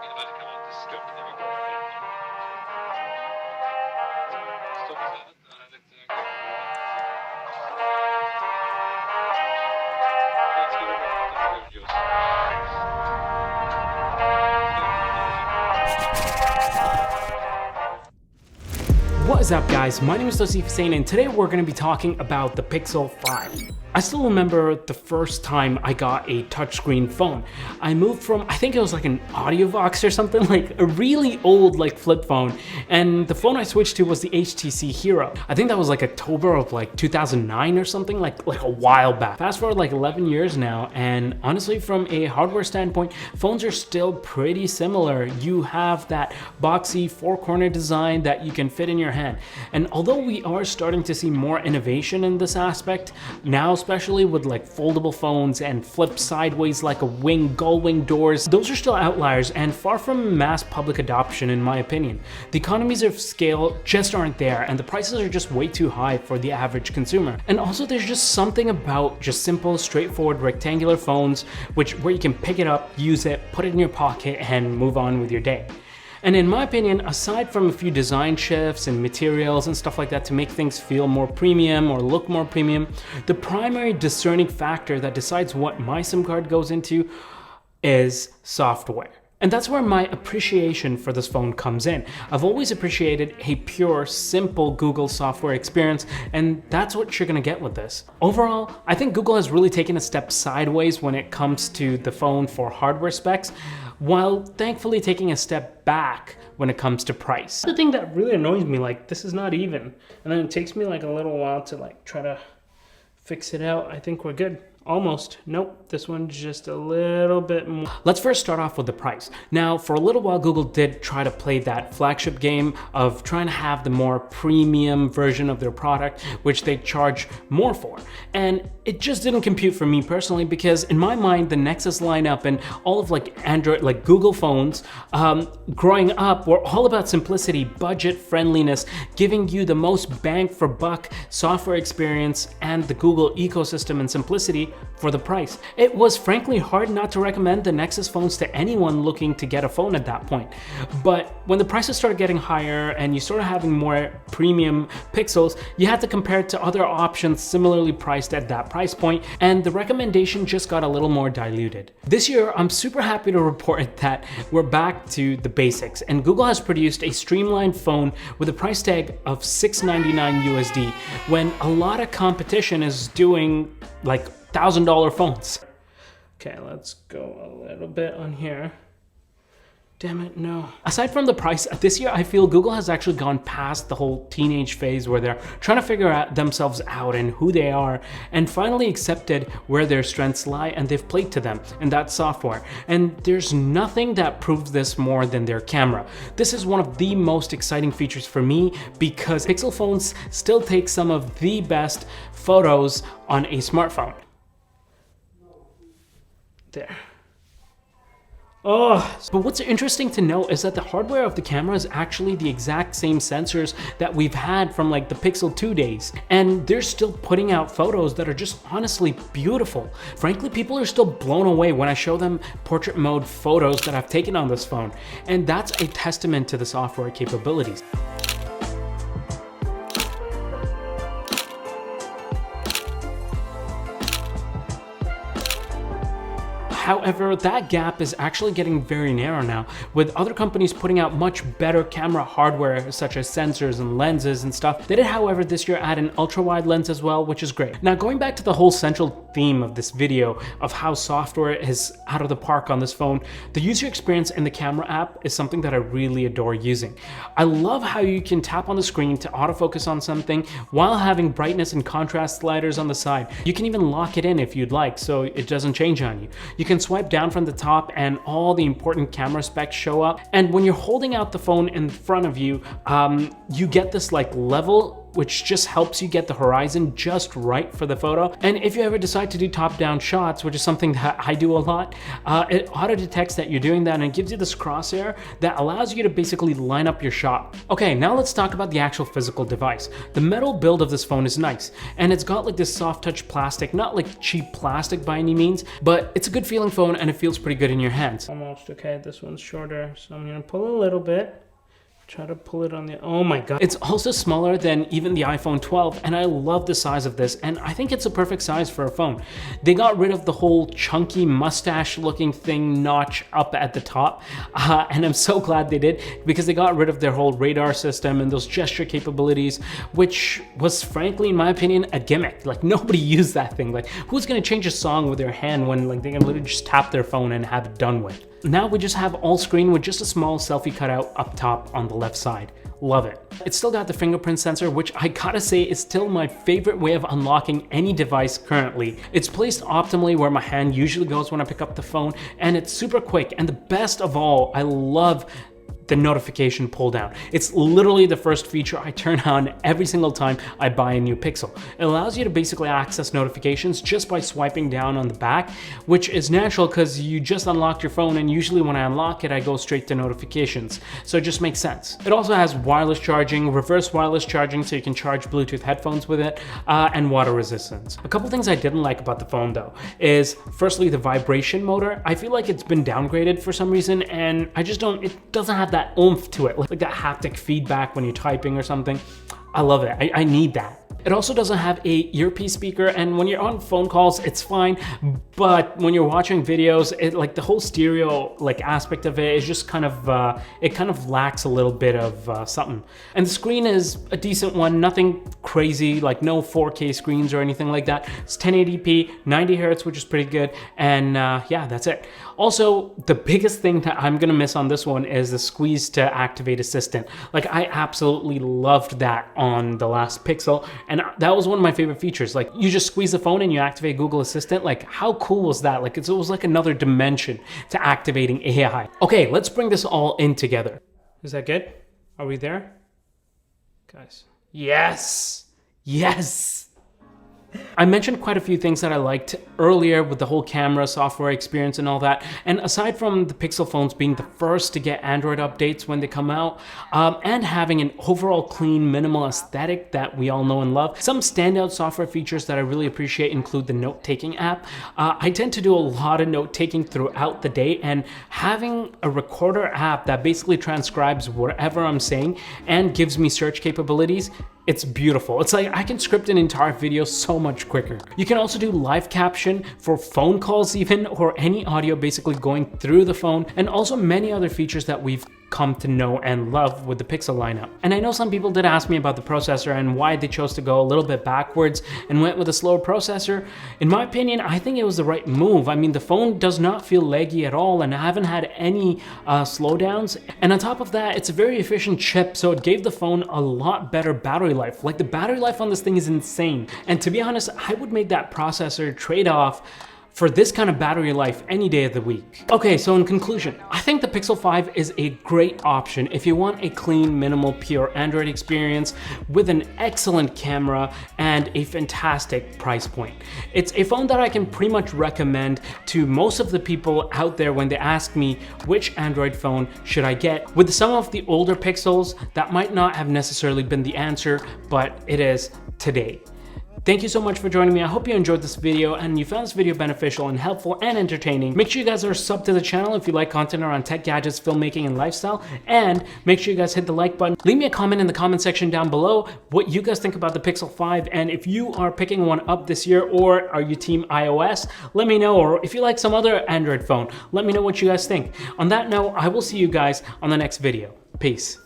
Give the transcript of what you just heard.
What is up, guys? My name is Tausif Hussain, and today we're going to be talking about the Pixel 5. I still remember the first time I got a touchscreen phone. I moved from, I think it was like an AudioVox or something, like a really old like flip phone, and the phone I switched to was the HTC Hero. I think that was like October of like 2009 or something, like a while back. Fast forward like 11 years now, and honestly from a hardware standpoint, phones are still pretty similar. You have that boxy four-corner design that you can fit in your hand. And although we are starting to see more innovation in this aspect, now especially with like foldable phones and flip sideways like a wing, gull wing doors, those are still outliers and far from mass public adoption in my opinion. The economies of scale just aren't there, and the prices are just way too high for the average consumer. And also there's just something about just simple, straightforward rectangular phones where you can pick it up, use it, put it in your pocket, and move on with your day. And in my opinion, aside from a few design shifts and materials and stuff like that to make things feel more premium or look more premium, the primary discerning factor that decides what my SIM card goes into is software. And that's where my appreciation for this phone comes in. I've always appreciated a pure, simple Google software experience, and that's what you're gonna get with this. Overall, I think Google has really taken a step sideways when it comes to the phone for hardware specs, while thankfully taking a step back when it comes to price. The thing that really annoys me, like this is not even, and then it takes me like a little while to like try to fix it out. I think we're good. Almost. Nope, this one's just a little bit more. Let's first start off with the price. Now, for a little while, Google did try to play that flagship game of trying to have the more premium version of their product, which they charge more for. And it just didn't compute for me personally, because in my mind, the Nexus lineup and all of like Android, like Google phones, growing up were all about simplicity, budget friendliness, giving you the most bang for buck software experience and the Google ecosystem and simplicity for the price. It was frankly hard not to recommend the Nexus phones to anyone looking to get a phone at that point. But when the prices started getting higher and you started having more premium pixels, you had to compare it to other options similarly priced at that price point, and the recommendation just got a little more diluted. This year, I'm super happy to report that we're back to the basics, and Google has produced a streamlined phone with a price tag of $699 USD, when a lot of competition is doing like $1,000 phones. Okay, let's go a little bit on here. Damn it, no. Aside from the price, this year I feel Google has actually gone past the whole teenage phase where they're trying to figure out themselves out and who they are, and finally accepted where their strengths lie, and they've played to them, and that's software. And there's nothing that proves this more than their camera. This is one of the most exciting features for me because Pixel phones still take some of the best photos on a smartphone. There. Oh, but what's interesting to note is that the hardware of the camera is actually the exact same sensors that we've had from like the Pixel 2 days. And they're still putting out photos that are just honestly beautiful. Frankly, people are still blown away when I show them portrait mode photos that I've taken on this phone. And that's a testament to the software capabilities. However, that gap is actually getting very narrow now, with other companies putting out much better camera hardware such as sensors and lenses and stuff. They did, however, this year add an ultra-wide lens as well, which is great. Now, going back to the whole central theme of this video of how software is out of the park on this phone, the user experience in the camera app is something that I really adore using. I love how you can tap on the screen to autofocus on something while having brightness and contrast sliders on the side. You can even lock it in if you'd like, so it doesn't change on you. You can swipe down from the top and all the important camera specs show up. And when you're holding out the phone in front of you, you get this like level which just helps you get the horizon just right for the photo. And if you ever decide to do top-down shots, which is something that I do a lot, it auto-detects that you're doing that and it gives you this crosshair that allows you to basically line up your shot. Okay, now let's talk about the actual physical device. The metal build of this phone is nice, and it's got like this soft touch plastic, not like cheap plastic by any means, but it's a good feeling phone and it feels pretty good in your hands. Almost okay, this one's shorter, so I'm gonna pull a little bit. Try to pull it on the, oh my god. It's also smaller than even the iPhone 12, and I love the size of this, and I think it's a perfect size for a phone. They got rid of the whole chunky mustache looking thing notch up at the top, and I'm so glad they did, because they got rid of their whole radar system and those gesture capabilities, which was frankly, in my opinion, a gimmick. Like, nobody used that thing. Like, who's gonna change a song with their hand when like they can literally just tap their phone and have it done with? Now we just have all screen with just a small selfie cutout up top on the left side. Love it. It's still got the fingerprint sensor, which I gotta say is still my favorite way of unlocking any device currently. It's placed optimally where my hand usually goes when I pick up the phone, and it's super quick. And the best of all, I love the notification pull down. It's literally the first feature I turn on every single time I buy a new Pixel. It allows you to basically access notifications just by swiping down on the back, which is natural because you just unlocked your phone, and usually when I unlock it, I go straight to notifications. So it just makes sense. It also has wireless charging, reverse wireless charging, so you can charge Bluetooth headphones with it, and water resistance. A couple things I didn't like about the phone though is, firstly, the vibration motor. I feel like it's been downgraded for some reason, and it doesn't have that oomph to it, like that haptic feedback when you're typing or something. I love it. I need that. It also doesn't have a earpiece speaker, and when you're on phone calls, it's fine. But when you're watching videos, it like the whole stereo like aspect of it is just kind of it kind of lacks a little bit of something. And the screen is a decent one, nothing crazy, like no 4K screens or anything like that. It's 1080p, 90 Hz, which is pretty good. And yeah, that's it. Also, the biggest thing that I'm gonna miss on this one is the squeeze to activate assistant. Like, I absolutely loved that on the last Pixel, and that was one of my favorite features. Like, you just squeeze the phone and you activate Google Assistant. Like, how cool was that? Like, it was like another dimension to activating AI. Okay, let's bring this all in together. Is that good? Are we there? Guys. Yes! Yes! I mentioned quite a few things that I liked earlier with the whole camera, software experience and all that. And aside from the Pixel phones being the first to get Android updates when they come out, and having an overall clean, minimal aesthetic that we all know and love, some standout software features that I really appreciate include the note-taking app. I tend to do a lot of note-taking throughout the day, and having a recorder app that basically transcribes whatever I'm saying and gives me search capabilities, it's beautiful. It's like I can script an entire video so much quicker. You can also do live caption for phone calls even, or any audio basically going through the phone, and also many other features that we've come to know and love with the Pixel lineup. And I know some people did ask me about the processor and why they chose to go a little bit backwards and went with a slower processor. In my opinion, I think it was the right move. I mean, the phone does not feel laggy at all, and I haven't had any slowdowns. And on top of that, it's a very efficient chip, so it gave the phone a lot better battery life. Like, the battery life on this thing is insane. And to be honest, I would make that processor trade-off for this kind of battery life any day of the week. Okay, so in conclusion, I think the Pixel 5 is a great option if you want a clean, minimal, pure Android experience with an excellent camera and a fantastic price point. It's a phone that I can pretty much recommend to most of the people out there when they ask me which Android phone should I get. With some of the older Pixels, that might not have necessarily been the answer, but it is today. Thank you so much for joining me. I hope you enjoyed this video and you found this video beneficial and helpful and entertaining. Make sure you guys are subbed to the channel if you like content around tech, gadgets, filmmaking, and lifestyle. And make sure you guys hit the like button. Leave me a comment in the comment section down below what you guys think about the Pixel 5, and if you are picking one up this year, or are you team iOS, let me know. Or if you like some other Android phone, let me know what you guys think. On that note, I will see you guys on the next video. Peace.